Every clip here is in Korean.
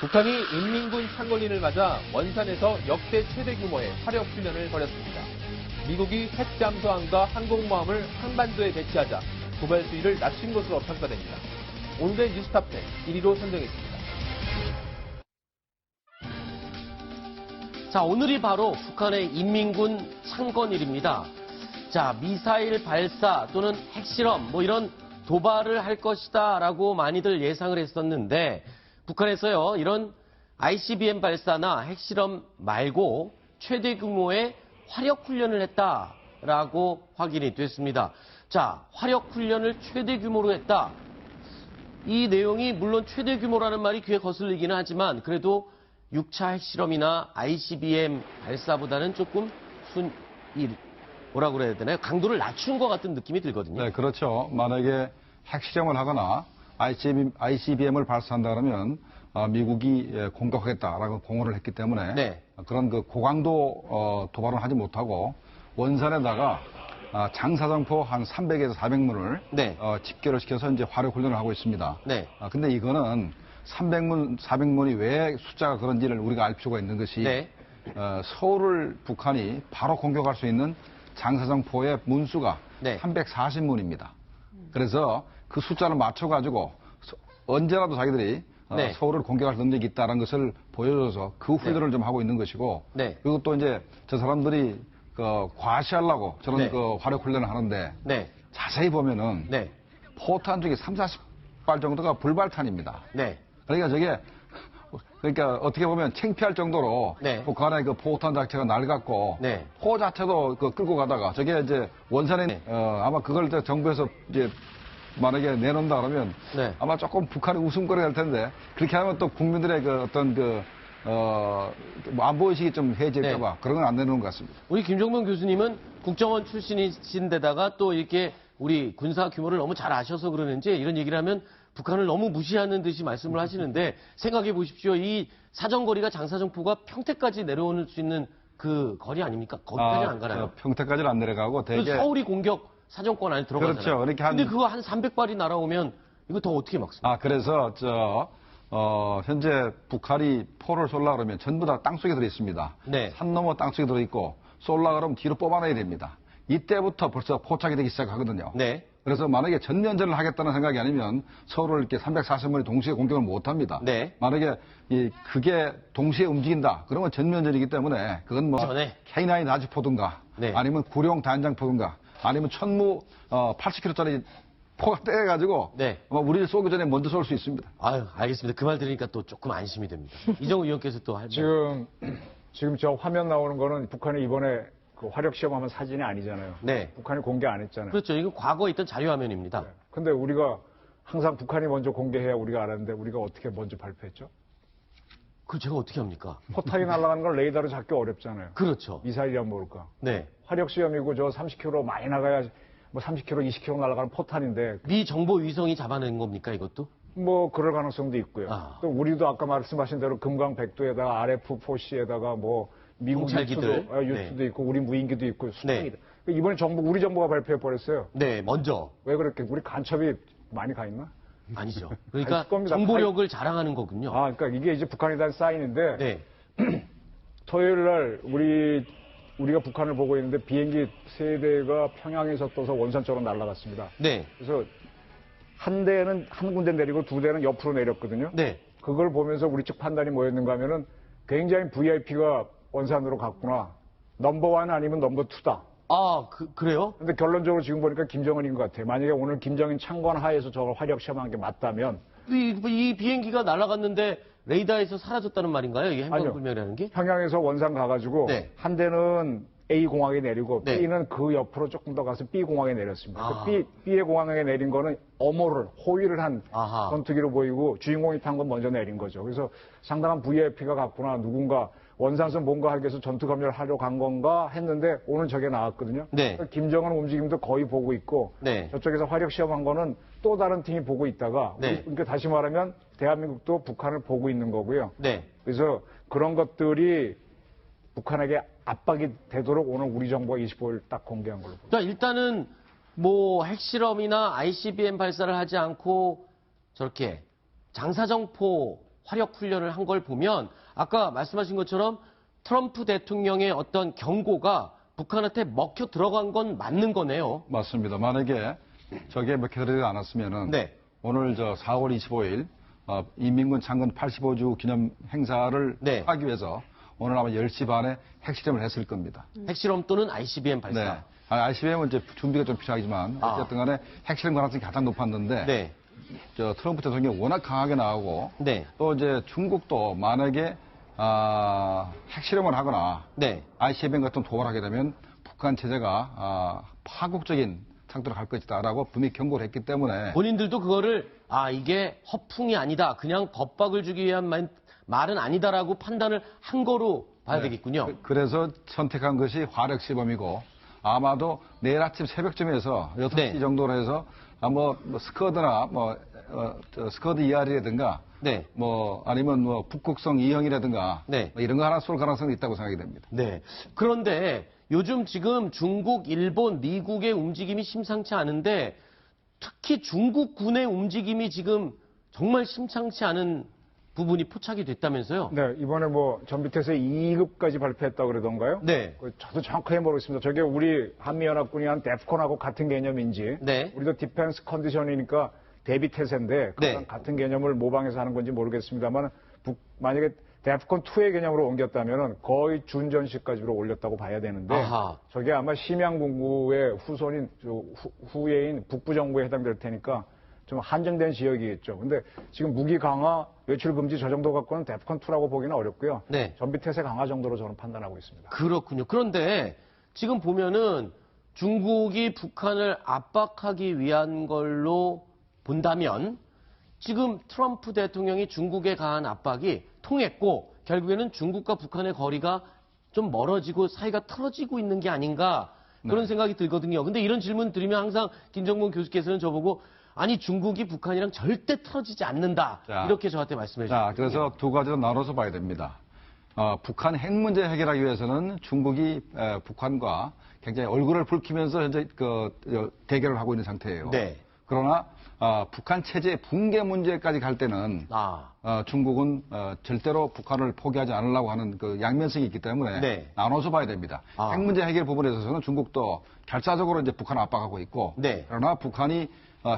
북한이 인민군 창건일을 맞아 원산에서 역대 최대 규모의 화력 훈련을 벌였습니다. 미국이 핵 잠수함과 항공모함을 한반도에 배치하자 도발 수위를 낮춘 것으로 평가됩니다. 오늘의 뉴스탑10 1위로 선정했습니다. 자, 오늘이 바로 북한의 인민군 창건일입니다. 자, 미사일 발사 또는 핵실험 이런 도발을 할 것이다라고 많이들 예상을 했었는데 북한에서요, 이런 ICBM 발사나 핵실험 말고 최대 규모의 화력 훈련을 했다라고 확인이 됐습니다. 자, 화력 훈련을 최대 규모로 했다. 이 내용이 물론 최대 규모라는 말이 귀에 거슬리기는 하지만 그래도 6차 핵실험이나 ICBM 발사보다는 조금 뭐라고 그래야 되나요? 강도를 낮춘 것 같은 느낌이 들거든요. 네, 그렇죠. 만약에 핵실험을 하거나 ICBM을 발사한다 그러면 미국이 공격하겠다라고 공언을 했기 때문에 네. 그런 그 고강도 도발은 하지 못하고 원산에다가 장사정포 한 300에서 400문을 네. 집결을 시켜서 이제 화력 훈련을 하고 있습니다. 네. 근데 이거는 300문, 400문이 왜 숫자가 그런지를 우리가 알 필요가 있는 것이 네. 서울을 북한이 바로 공격할 수 있는 장사정포의 문수가 네. 340문입니다. 그래서 그 숫자를 맞춰가지고 언제라도 자기들이 네. 서울을 공격할 능력이 있다는 것을 보여줘서 그 훈련을 좀 하고 있는 것이고 네. 그리고 또 이제 저 사람들이 과시하려고 저런 네. 화력 훈련을 하는데 네. 자세히 보면은 네. 포탄 중에 3, 40발 정도가 불발탄입니다. 네. 그러니까 어떻게 보면 창피할 정도로 네. 북한의 그 포탄 자체가 낡았고 네. 포 자체도 끌고 가다가 저게 이제 원산에 네. 아마 그걸 정부에서 이제 만약에 내놓는다 그러면 네. 아마 조금 북한이 웃음거리가 될 텐데 그렇게 하면 또 국민들의 그 어떤 안보의식이 좀 해질까봐 네. 그런 건 안 내놓는 것 같습니다. 우리 김정명 교수님은 국정원 출신이신데다가 또 이렇게 우리 군사 규모를 너무 잘 아셔서 그러는지 이런 얘기를 하면 북한을 너무 무시하는 듯이 말씀을 하시는데 생각해 보십시오. 이 사정거리가 장사정포가 평택까지 내려올 수 있는 그 거리 아닙니까? 거기까지는 안 가나요? 평택까지는 안 내려가고 되게 서울이 공격 사정권 안에 들어가잖아요. 그렇죠. 이렇게 근데 그거 한 300발이 날아오면 이거 더 어떻게 막습니까? 그래서 현재 북한이 포를 쏠라 그러면 전부 다 땅속에 들어 있습니다. 네. 산 너머 땅속에 들어 있고 쏠라 그러면 뒤로 뽑아내야 됩니다. 이때부터 벌써 포착이 되기 시작하거든요. 네. 그래서 만약에 전면전을 하겠다는 생각이 아니면 서울을 이렇게 340문이 동시에 공격을 못 합니다. 네. 만약에 그게 동시에 움직인다. 그러면 전면전이기 때문에 그건 전에. K9 나주포든가 네. 아니면 구룡 단장포든가 아니면 천무 80kg짜리 포가 떼가지고 네. 우리를 쏘기 전에 먼저 쏠 수 있습니다. 아유, 알겠습니다. 그 말 들으니까 또 조금 안심이 됩니다. 이정우 의원께서 또 할 말. 지금 저 화면 나오는 거는 북한이 이번에 그 화력 시험하면 사진이 아니잖아요. 네. 북한이 공개 안 했잖아요. 그렇죠. 이건 과거에 있던 자료 화면입니다. 근데 우리가 항상 북한이 먼저 공개해야 우리가 알았는데 우리가 어떻게 먼저 발표했죠? 그걸 제가 어떻게 합니까? 포탄이 날아가는 걸 레이더로 잡기 어렵잖아요. 그렇죠. 미사일이란 뭘까? 네. 화력 시험이고 저 30km 많이 나가야 30km, 20km 날아가는 포탄인데 미 정보 위성이 잡아낸 겁니까, 이것도? 그럴 가능성도 있고요. 또 우리도 아까 말씀하신 대로 금강백도에다가 RF-4C에다가 미국 공찰기들. 유수도 있고 우리 무인기도 있고 수정이다. 네. 이번에 우리 정부가 발표해 버렸어요. 네, 먼저. 왜 그렇게 우리 간첩이 많이 가 있나? 아니죠. 그러니까 있을 겁니다. 정보력을 자랑하는 거군요. 그러니까 이게 이제 북한에 대한 사인인데 네. 토요일 날 우리가 북한을 보고 있는데 비행기 3대가 평양에서 떠서 원산 쪽으로 날아갔습니다. 네. 그래서 한 대는 한 군데 내리고 2대는 옆으로 내렸거든요. 네. 그걸 보면서 우리 측 판단이 뭐였는가 하면은 굉장히 VIP가 원산으로 갔구나. 넘버1 아니면 넘버2다. 그래요? 근데 결론적으로 지금 보니까 김정은인 것 같아요. 만약에 오늘 김정은 창건 하에서 저걸 화력 시험한 게 맞다면 이 비행기가 날아갔는데 레이더에서 사라졌다는 말인가요? 이게 행방불명이라는 게? 평양에서 원산 가가지고 네. 한 대는 A 공항에 내리고 네. B는 그 옆으로 조금 더 가서 B 공항에 내렸습니다. B의 공항에 내린 거는 호위를 한 전투기로 보이고 주인공이 탄 건 먼저 내린 거죠. 그래서 상당한 VIP가 갔구나. 누군가 원산선 뭔가 하기 위해서 전투 검열을 하러 간 건가 했는데 오늘 저게 나왔거든요. 네. 김정은 움직임도 거의 보고 있고 네. 저쪽에서 화력 시험한 거는 또 다른 팀이 보고 있다가 네. 그러니까 다시 말하면 대한민국도 북한을 보고 있는 거고요. 네. 그래서 그런 것들이 북한에게 압박이 되도록 오늘 우리 정부가 25일 딱 공개한 걸로 봅니다. 자, 일단은 핵실험이나 ICBM 발사를 하지 않고 저렇게 장사정포 화력 훈련을 한 걸 보면 아까 말씀하신 것처럼 트럼프 대통령의 어떤 경고가 북한한테 먹혀 들어간 건 맞는 거네요. 맞습니다. 만약에 저게 먹혀 들어가지 않았으면은 네. 오늘 4월 25일 인민군 창건 85주 기념 행사를 네. 하기 위해서 오늘 아마 10시 반에 핵실험을 했을 겁니다. 핵실험 또는 ICBM 발사. 네. ICBM은 이제 준비가 좀 필요하지만 어쨌든 간에 핵실험 가능성이 가장 높았는데 네. 트럼프 대통령이 워낙 강하게 나오고 네. 또 이제 중국도 만약에 핵실험을 하거나 네. ICBM 같은 도발을 하게 되면 북한 체제가 파국적인 상태로 갈 것이다라고 분명히 경고를 했기 때문에 본인들도 그거를 이게 허풍이 아니다. 그냥 겁박을 주기 위한 말은 아니다라고 판단을 한 거로 봐야 되겠군요. 그래서 선택한 것이 화력 시범이고 아마도 내일 아침 새벽쯤에서 6시 네. 정도로 해서 스커드나 스커드 ER이라든가 네. 아니면 북극성 2형이라든가 네. 이런 거 하나 쏠 가능성이 있다고 생각이 됩니다. 네. 그런데 요즘 지금 중국, 일본, 미국의 움직임이 심상치 않은데 특히 중국군의 움직임이 지금 정말 심상치 않은 부분이 포착이 됐다면서요? 네, 이번에 전비태세 2급까지 발표했다고 그러던가요? 네. 저도 정확하게 모르겠습니다. 저게 우리 한미연합군이 한 데프콘하고 같은 개념인지, 네. 우리도 디펜스 컨디션이니까 대비태세인데 네. 같은 개념을 모방해서 하는 건지 모르겠습니다만 만약에 데프콘 2의 개념으로 옮겼다면 거의 준전시까지로 올렸다고 봐야 되는데 아하. 저게 아마 심양군구의 후손인 후예인 북부정부에 해당될 테니까 좀 한정된 지역이겠죠. 근데 지금 무기 강화, 외출 금지 저 정도 갖고는 데프콘 2라고 보기는 어렵고요. 네. 전비태세 강화 정도로 저는 판단하고 있습니다. 그렇군요. 그런데 지금 보면은 중국이 북한을 압박하기 위한 걸로 본다면 지금 트럼프 대통령이 중국에 가한 압박이 통했고 결국에는 중국과 북한의 거리가 좀 멀어지고 사이가 틀어지고 있는 게 아닌가 그런 생각이 들거든요. 근데 이런 질문 드리면 항상 김정문 교수께서는 저보고 아니 중국이 북한이랑 절대 틀어지지 않는다. 이렇게 저한테 말씀해 주셨어요. 그래서 두 가지로 나눠서 봐야 됩니다. 북한 핵 문제 해결하기 위해서는 중국이 북한과 굉장히 얼굴을 붉히면서 현재 대결을 하고 있는 상태예요. 네. 그러나 북한 체제 붕괴 문제까지 갈 때는 중국은 절대로 북한을 포기하지 않으려고 하는 그 양면성이 있기 때문에 네. 나눠서 봐야 됩니다. 핵 문제 해결 부분에 있어서는 중국도 결사적으로 이제 북한을 압박하고 있고 네. 그러나 북한이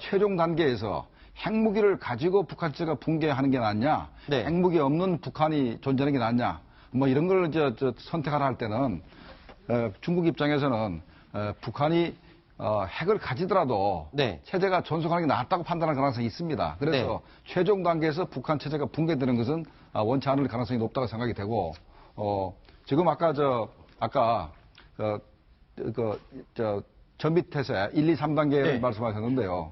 최종 단계에서 핵무기를 가지고 북한 체제가 붕괴하는 게 낫냐, 네. 핵무기 없는 북한이 존재하는 게 낫냐, 이런 걸 선택하라 할 때는 중국 입장에서는 북한이 핵을 가지더라도 네. 체제가 존속하는 게 낫다고 판단할 가능성이 있습니다. 그래서 네. 최종 단계에서 북한 체제가 붕괴되는 것은 원치 않을 가능성이 높다고 생각이 되고 지금 아까 전비태세 1, 2, 3단계를 네. 말씀하셨는데요.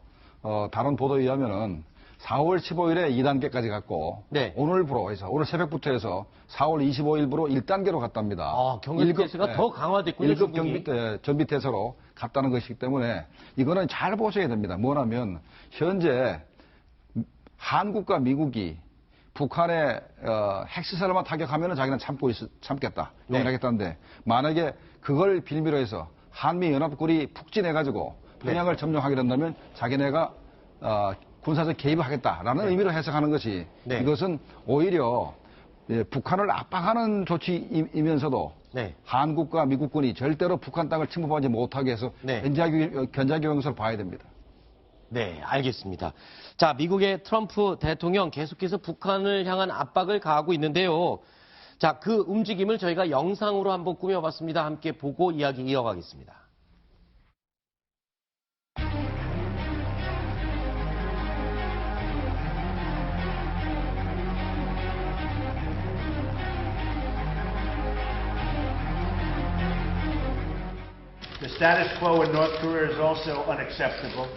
다른 보도에 의하면은 4월 15일에 2단계까지 갔고 네. 오늘부로 해서 오늘 새벽부터 해서 4월 25일부로 1단계로 갔답니다. 경비태세가 더 강화됐군요. 1급 전비태세로 갔다는 것이기 때문에 이거는 잘 보셔야 됩니다. 뭐냐면 현재 한국과 미국이 북한의 핵시설만 타격하면 자기는 참겠다. 네. 용인하겠다는데 만약에 그걸 빌미로 해서 한미연합군이 북진해가지고 평양을 점령하게 된다면 자기네가 군사적 개입을 하겠다라는 의미로 해석하는 것이 이것은 오히려 북한을 압박하는 조치이면서도 한국과 미국군이 절대로 북한 땅을 침범하지 못하게 해서 견제하기 위한 것으로 봐야 됩니다. 네, 알겠습니다. 자, 미국의 트럼프 대통령 계속해서 북한을 향한 압박을 가하고 있는데요. 자, 그 움직임을 저희가 영상으로 한번 꾸며봤습니다. 함께 보고 이야기 이어가겠습니다. The status quo in North Korea is also unacceptable,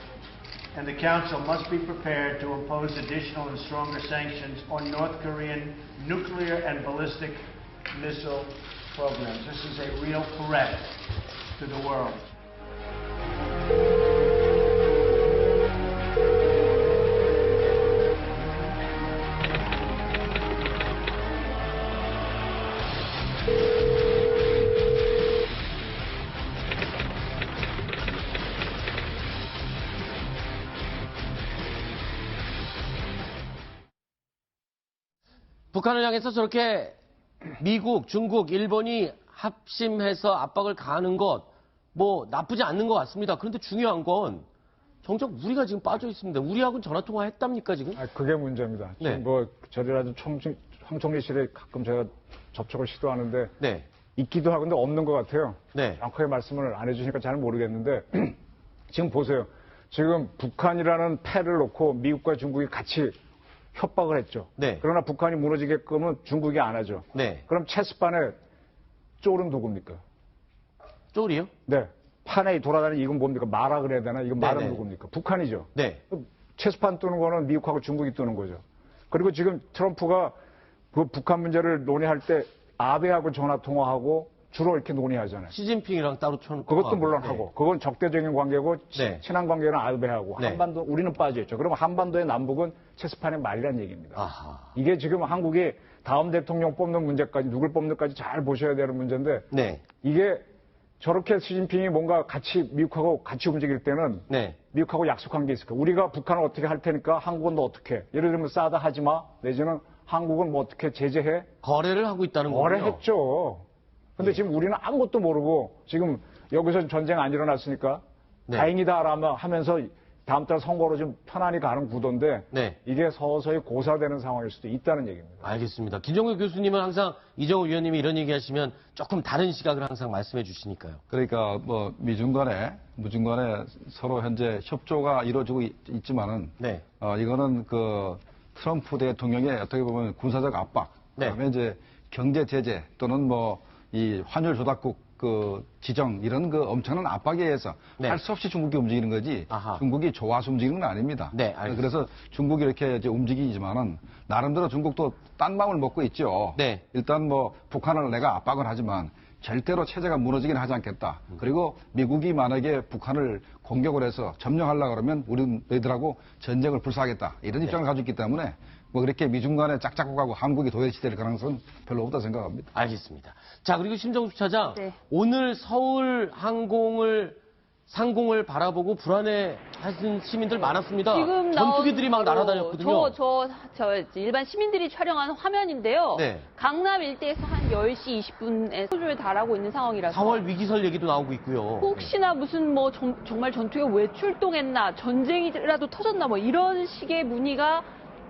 and the Council must be prepared to impose additional and stronger sanctions on North Korean nuclear and ballistic missile programs. This is a real threat to the world. 북한을 향해서 저렇게 미국, 중국, 일본이 합심해서 압박을 가하는 것, 뭐 나쁘지 않는 것 같습니다. 그런데 중요한 건 정작 우리가 지금 빠져 있습니다. 우리하고는 전화통화 했답니까, 지금? 그게 문제입니다. 네. 지금 뭐 저리라도 황 총리실에 가끔 제가 접촉을 시도하는데 네. 있기도 하고 근데 없는 것 같아요. 네. 정확하게 말씀을 안 해주시니까 잘 모르겠는데 지금 보세요. 지금 북한이라는 패를 놓고 미국과 중국이 같이 협박을 했죠. 네. 그러나 북한이 무너지게끔은 중국이 안 하죠. 네. 그럼 체스판에 쫄은 누굽니까? 쫄이요? 네. 판에 돌아다니는 이건 뭡니까? 마라 그래야 되나? 이건 말은 네네. 누굽니까? 북한이죠. 네. 체스판 뜨는 거는 미국하고 중국이 뜨는 거죠. 그리고 지금 트럼프가 그 북한 문제를 논의할 때 아베하고 전화 통화하고 주로 이렇게 논의하잖아요. 시진핑이랑 따로 그것도 물론 하고, 그건 적대적인 관계고 네. 친한 관계는 아베하고 네. 한반도 우리는 빠져있죠. 그러면 한반도의 남북은 체스판의 말이란 얘기입니다. 아하. 이게 지금 한국이 다음 대통령 뽑는 문제까지 누굴 뽑는까지 잘 보셔야 되는 문제인데 네. 이게 저렇게 시진핑이 뭔가 같이 미국하고 같이 움직일 때는 네. 미국하고 약속한 게 있을 거예요. 우리가 북한을 어떻게 할 테니까 한국은 너 어떻게 해. 예를 들면 싸다 하지 마. 내지는 한국은 뭐 어떻게 제재해. 거래를 하고 있다는 거군요. 거래했죠. 근데 지금 우리는 아무것도 모르고 지금 여기서 전쟁 안 일어났으니까 네. 다행이다라며 하면서 다음 달 선거로 좀 편안히 가는 구도인데 네. 이게 서서히 고사되는 상황일 수도 있다는 얘기입니다. 알겠습니다. 김종국 교수님은 항상 이정우 위원님이 이런 얘기하시면 조금 다른 시각을 항상 말씀해 주시니까요. 그러니까 뭐 미중 간에 서로 현재 협조가 이루어지고 있지만은 네. 이거는 그 트럼프 대통령의 어떻게 보면 군사적 압박, 네. 그다음에 이제 경제 제재 또는 뭐 이 환율 조작국 그 지정 이런 그 엄청난 압박에 의해서 네. 할 수 없이 중국이 움직이는 거지 아하. 중국이 좋아서 움직이는 건 아닙니다. 네, 알겠습니다. 그래서 중국이 이렇게 이제 움직이지만은 나름대로 중국도 딴 마음을 먹고 있죠. 네. 일단 뭐 북한을 내가 압박을 하지만 절대로 체제가 무너지긴 하지 않겠다. 그리고 미국이 만약에 북한을 공격을 해서 점령하려고 그러면 우리는 너희들하고 전쟁을 불사하겠다. 이런 입장을 가지고 있기 때문에 뭐 그렇게 미중 간에 짝짝고 가고 한국이 도외시될 가능성은 별로 없다 생각합니다. 알겠습니다. 자, 그리고 심정수 차장. 네. 오늘 서울 상공을 바라보고 불안해하신 시민들 많았습니다. 지금 전투기들이 막 나온 날아다녔거든요. 저 일반 시민들이 촬영한 화면인데요. 네. 강남 일대에서 한 10시 20분에 소주에 달하고 있는 상황이라서 4월 위기설 얘기도 나오고 있고요. 혹시나 무슨 뭐 정말 전투기가 왜 출동했나, 전쟁이라도 터졌나 뭐 이런 식의 문의가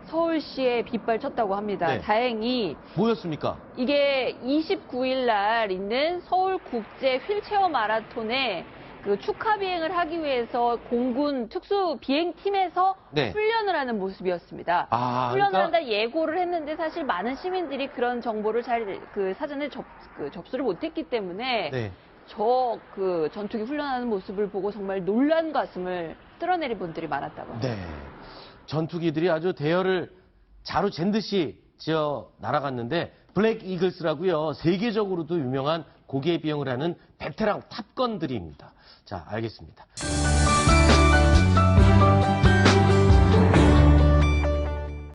서울시에 빗발쳤다고 합니다. 네. 다행히 뭐였습니까? 이게 29일 날 있는 서울국제 휠체어 마라톤에 그 축하 비행을 하기 위해서 공군 특수 비행팀에서 네. 훈련을 하는 모습이었습니다. 훈련을 한다 예고를 했는데 사실 많은 시민들이 그런 정보를 잘 그 사전에 접수를 못했기 때문에 네. 그 전투기 훈련하는 모습을 보고 정말 놀란 가슴을 쓸어내린 분들이 많았다고 합니다. 네. 전투기들이 아주 대열을 자루 잰 듯이 지어 날아갔는데 블랙 이글스라고요. 세계적으로도 유명한 고기의 비행을 하는 베테랑 탑건들입니다. 자, 알겠습니다.